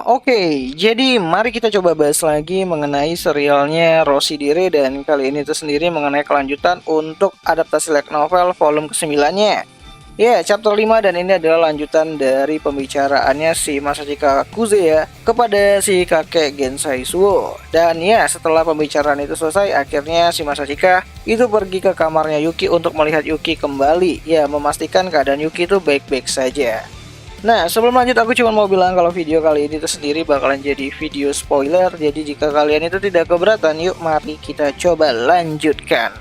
Oke, jadi mari kita coba bahas lagi mengenai serialnya Rossi Dire dan kali ini itu sendiri mengenai kelanjutan untuk adaptasi light novel volume ke-9-nya. Ya, chapter 5 dan ini adalah lanjutan dari pembicaraannya si Masachika Kuze ya kepada si kakek Gensai Suo. Dan ya, setelah pembicaraan itu selesai, akhirnya si Masachika itu pergi ke kamarnya Yuki untuk melihat Yuki kembali. Ya, memastikan keadaan Yuki itu baik-baik saja. Nah, sebelum lanjut aku cuma mau bilang kalau video kali ini tuh sendiri bakalan jadi video spoiler. Jadi jika kalian itu tidak keberatan, yuk mari kita coba lanjutkan.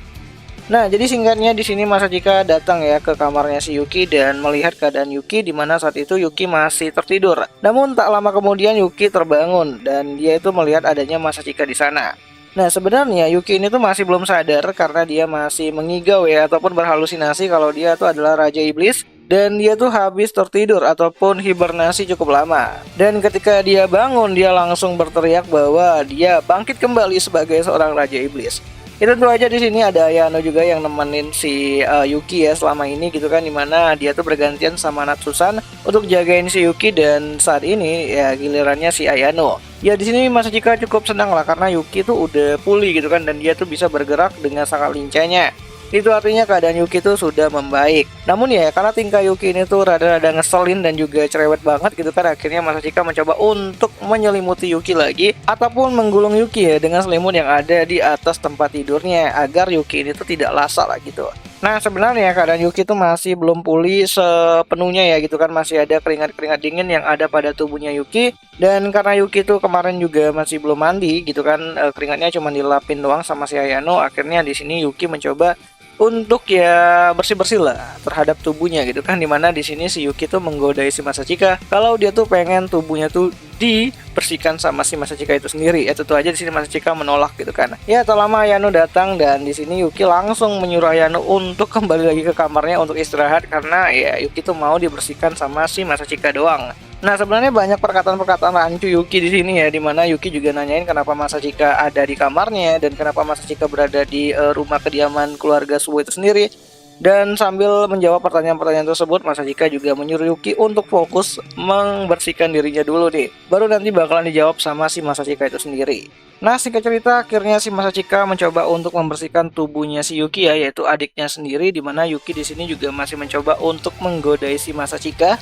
Nah, jadi singkatnya di sini Masachika datang ya ke kamarnya si Yuki dan melihat keadaan Yuki di mana saat itu Yuki masih tertidur. Namun tak lama kemudian Yuki terbangun dan dia itu melihat adanya Masachika di sana. Nah, sebenarnya Yuki ini tuh masih belum sadar karena dia masih mengigau ya ataupun berhalusinasi kalau dia tuh adalah Raja Iblis dan dia tuh habis tertidur ataupun hibernasi cukup lama. Dan ketika dia bangun, dia langsung berteriak bahwa dia bangkit kembali sebagai seorang Raja Iblis. Itu tentu aja di sini ada Ayano juga yang nemenin si Yuki ya selama ini gitu kan, dimana dia tuh bergantian sama Natsusan untuk jagain si Yuki dan saat ini ya gilirannya si Ayano. Ya di sini Masachika cukup senang lah karena Yuki tuh udah pulih gitu kan dan dia tuh bisa bergerak dengan sangat lincahnya. Itu artinya keadaan Yuki tuh sudah membaik. Namun ya karena tingkah Yuki ini tuh rada-rada ngeselin dan juga cerewet banget gitu kan, akhirnya Masachika mencoba untuk menyelimuti Yuki lagi ataupun menggulung Yuki ya dengan selimut yang ada di atas tempat tidurnya agar Yuki ini tuh tidak lasa lah gitu. Nah sebenarnya keadaan Yuki tuh masih belum pulih sepenuhnya ya gitu kan, masih ada keringat-keringat dingin yang ada pada tubuhnya Yuki. Dan karena Yuki tuh kemarin juga masih belum mandi gitu kan, keringatnya cuma dilapin doang sama si Ayano. Akhirnya di sini Yuki mencoba untuk ya bersih-bersih lah terhadap tubuhnya gitu kan, dimana di sini si Yuki tuh menggodai si Masachika kalau dia tuh pengen tubuhnya tuh dibersihkan sama si Masachika itu sendiri. Ya tentu aja di sini Masachika menolak gitu kan. Ya tak lama Ayano datang dan di sini Yuki langsung menyuruh Ayano untuk kembali lagi ke kamarnya untuk istirahat karena ya Yuki tuh mau dibersihkan sama si Masachika doang. Nah sebenarnya banyak perkataan-perkataan rancu Yuki di sini ya, dimana Yuki juga nanyain kenapa Masachika ada di kamarnya dan kenapa Masachika berada di rumah kediaman keluarga Suwo itu sendiri. Dan sambil menjawab pertanyaan-pertanyaan tersebut, Masachika juga menyuruh Yuki untuk fokus membersihkan dirinya dulu nih. Baru nanti bakalan dijawab sama si Masachika itu sendiri. Nah singkat cerita akhirnya si Masachika mencoba untuk membersihkan tubuhnya si Yuki ya, yaitu adiknya sendiri, dimana Yuki di sini juga masih mencoba untuk menggodai si Masachika.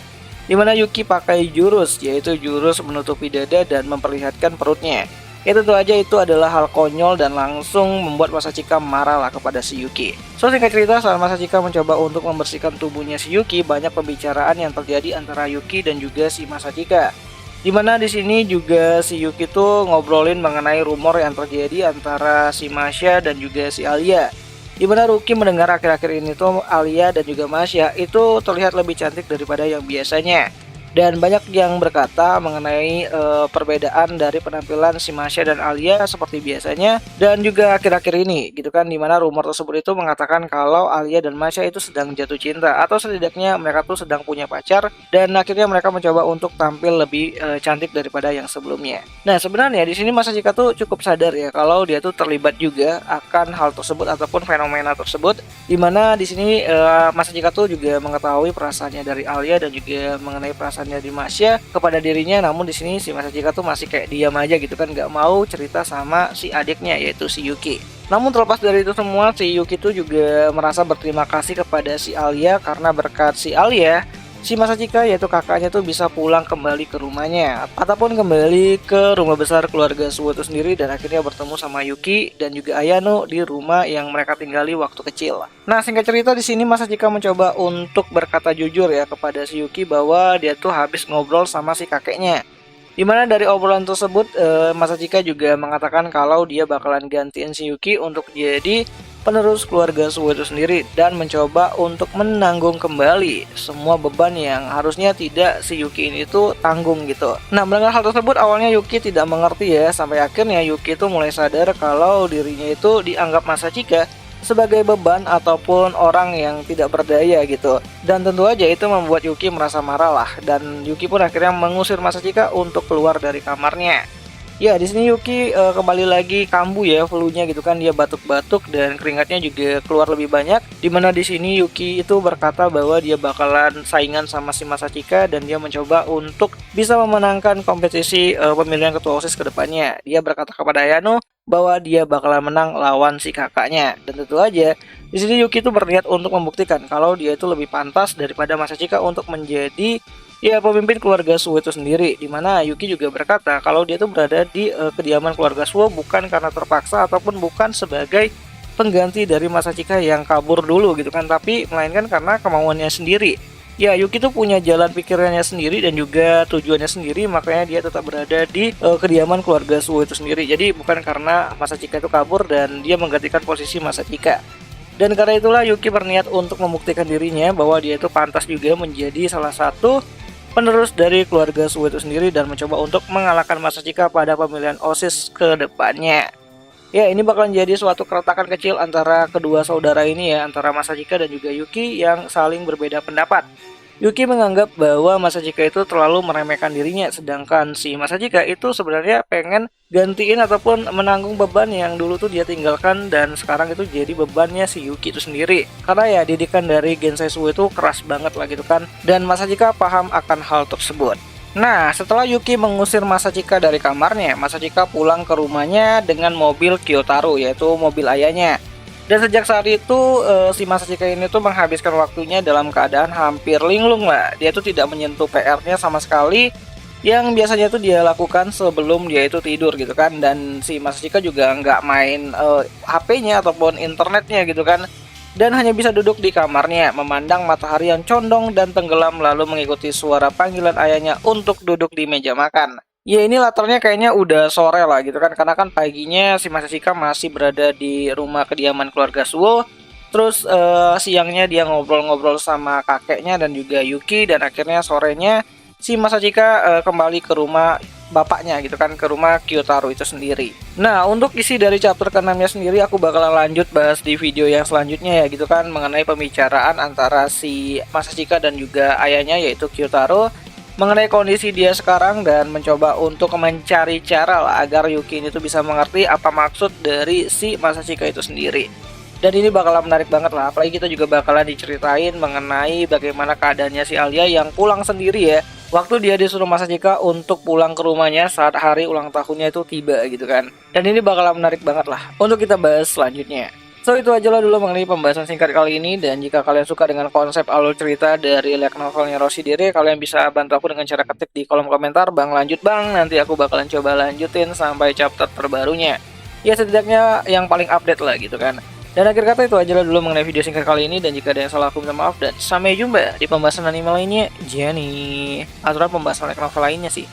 Dimana Yuki pakai jurus, yaitu jurus menutupi dada dan memperlihatkan perutnya. Ya tentu aja itu adalah hal konyol dan langsung membuat Masachika marah lah kepada si Yuki. So singkat cerita saat Masachika mencoba untuk membersihkan tubuhnya si Yuki, banyak pembicaraan yang terjadi antara Yuki dan juga si Masachika. Dimana di sini juga si Yuki tuh ngobrolin mengenai rumor yang terjadi antara si Masha dan juga si Alia. Dimana Ruki mendengar akhir-akhir ini tuh Alia dan juga Masya itu terlihat lebih cantik daripada yang biasanya. Dan banyak yang berkata mengenai perbedaan dari penampilan si Masya dan Alia seperti biasanya dan juga akhir-akhir ini gitu kan, dimana rumor tersebut itu mengatakan kalau Alia dan Masya itu sedang jatuh cinta atau setidaknya mereka tuh sedang punya pacar dan akhirnya mereka mencoba untuk tampil lebih cantik daripada yang sebelumnya. Nah sebenarnya di sini Masachika tuh cukup sadar ya kalau dia tuh terlibat juga akan hal tersebut ataupun fenomena tersebut, dimana di sini Masachika tuh juga mengetahui perasaannya dari Alia dan juga mengenai perasaan dari Masya kepada dirinya. Namun di sini si Masachika tuh masih kayak diam aja gitu kan, nggak mau cerita sama si adiknya yaitu si Yuki. Namun terlepas dari itu semua, si Yuki tuh juga merasa berterima kasih kepada si Alia karena berkat si Alia, si Masachika yaitu kakaknya tuh bisa pulang kembali ke rumahnya ataupun kembali ke rumah besar keluarga Suwo itu sendiri dan akhirnya bertemu sama Yuki dan juga Ayano di rumah yang mereka tinggali waktu kecil. Nah singkat cerita di sini Masachika mencoba untuk berkata jujur ya kepada si Yuki bahwa dia tuh habis ngobrol sama si kakeknya. Dimana dari obrolan tersebut Masachika juga mengatakan kalau dia bakalan gantiin si Yuki untuk jadi penerus keluarga Suwo itu sendiri dan mencoba untuk menanggung kembali semua beban yang harusnya tidak si Yuki ini tuh tanggung gitu. Nah mendengar hal tersebut awalnya Yuki tidak mengerti ya, sampai akhirnya Yuki tuh mulai sadar kalau dirinya itu dianggap Masachika sebagai beban ataupun orang yang tidak berdaya gitu. Dan tentu aja itu membuat Yuki merasa marah lah dan Yuki pun akhirnya mengusir Masachika untuk keluar dari kamarnya. Ya, di sini Yuki kembali lagi kambuh ya flu-nya gitu kan, dia batuk-batuk dan keringatnya juga keluar lebih banyak. Dimana di sini Yuki itu berkata bahwa dia bakalan saingan sama si Masachika dan dia mencoba untuk bisa memenangkan kompetisi pemilihan ketua OSIS ke depannya. Dia berkata kepada Ayano bahwa dia bakalan menang lawan si kakaknya. Dan tentu aja di sini Yuki itu berniat untuk membuktikan kalau dia itu lebih pantas daripada Masachika untuk menjadi ya pemimpin keluarga Suwo itu sendiri, di mana Yuki juga berkata kalau dia tuh berada di kediaman keluarga Suwo bukan karena terpaksa ataupun bukan sebagai pengganti dari Masachika yang kabur dulu gitu kan, tapi melainkan karena kemauannya sendiri. Ya, Yuki tuh punya jalan pikirannya sendiri dan juga tujuannya sendiri, makanya dia tetap berada di kediaman keluarga Suwo itu sendiri. Jadi bukan karena Masachika itu kabur dan dia menggantikan posisi Masachika. Dan karena itulah Yuki berniat untuk membuktikan dirinya bahwa dia itu pantas juga menjadi salah satu penerus dari keluarga Suwo itu sendiri dan mencoba untuk mengalahkan Masachika pada pemilihan OSIS ke depannya. Ya, ini bakalan jadi suatu keretakan kecil antara kedua saudara ini ya, antara Masachika dan juga Yuki yang saling berbeda pendapat. Yuki menganggap bahwa Masachika itu terlalu meremehkan dirinya, sedangkan si Masachika itu sebenarnya pengen gantiin ataupun menanggung beban yang dulu tuh dia tinggalkan dan sekarang itu jadi bebannya si Yuki itu sendiri. Karena ya didikan dari Gensai Suwo itu keras banget lah gitu kan, dan Masachika paham akan hal tersebut. Nah, setelah Yuki mengusir Masachika dari kamarnya, Masachika pulang ke rumahnya dengan mobil Kyotaro, yaitu mobil ayahnya. Dan sejak saat itu si Masachika ini tuh menghabiskan waktunya dalam keadaan hampir linglung lah. Dia tuh tidak menyentuh PR-nya sama sekali yang biasanya tuh dia lakukan sebelum dia itu tidur gitu kan. Dan si Masachika juga nggak main HP-nya ataupun internetnya gitu kan. Dan hanya bisa duduk di kamarnya memandang matahari yang condong dan tenggelam lalu mengikuti suara panggilan ayahnya untuk duduk di meja makan. Ya, ini latarnya kayaknya udah sore lah gitu kan, karena kan paginya si Masachika masih berada di rumah kediaman keluarga Suwo. Terus siangnya dia ngobrol-ngobrol sama kakeknya dan juga Yuki, dan akhirnya sorenya si Masachika kembali ke rumah bapaknya gitu kan, ke rumah Kyotaro itu sendiri. Nah, untuk isi dari chapter ke-6-nya sendiri aku bakalan lanjut bahas di video yang selanjutnya ya gitu kan, mengenai pembicaraan antara si Masachika dan juga ayahnya yaitu Kyotaro mengenai kondisi dia sekarang dan mencoba untuk mencari cara lah agar Yuki ini tuh bisa mengerti apa maksud dari si Masachika itu sendiri. Dan ini bakalan menarik banget lah, apalagi kita juga bakalan diceritain mengenai bagaimana keadaannya si Alia yang pulang sendiri ya, waktu dia disuruh Masachika untuk pulang ke rumahnya saat hari ulang tahunnya itu tiba gitu kan. Dan ini bakalan menarik banget lah untuk kita bahas selanjutnya. So, itu aja lah dulu mengenai pembahasan singkat kali ini, dan jika kalian suka dengan konsep alur cerita dari light novelnya Rossi Dire, kalian bisa bantu aku dengan cara ketik di kolom komentar, "Bang, lanjut bang," nanti aku bakalan coba lanjutin sampai chapter terbarunya. Ya, setidaknya yang paling update lah gitu kan. Dan akhir kata itu aja lah dulu mengenai video singkat kali ini, dan jika ada yang salah aku minta maaf, dan sampai jumpa di pembahasan anime lainnya. Jenny, aturan pembahasan light novel lainnya sih.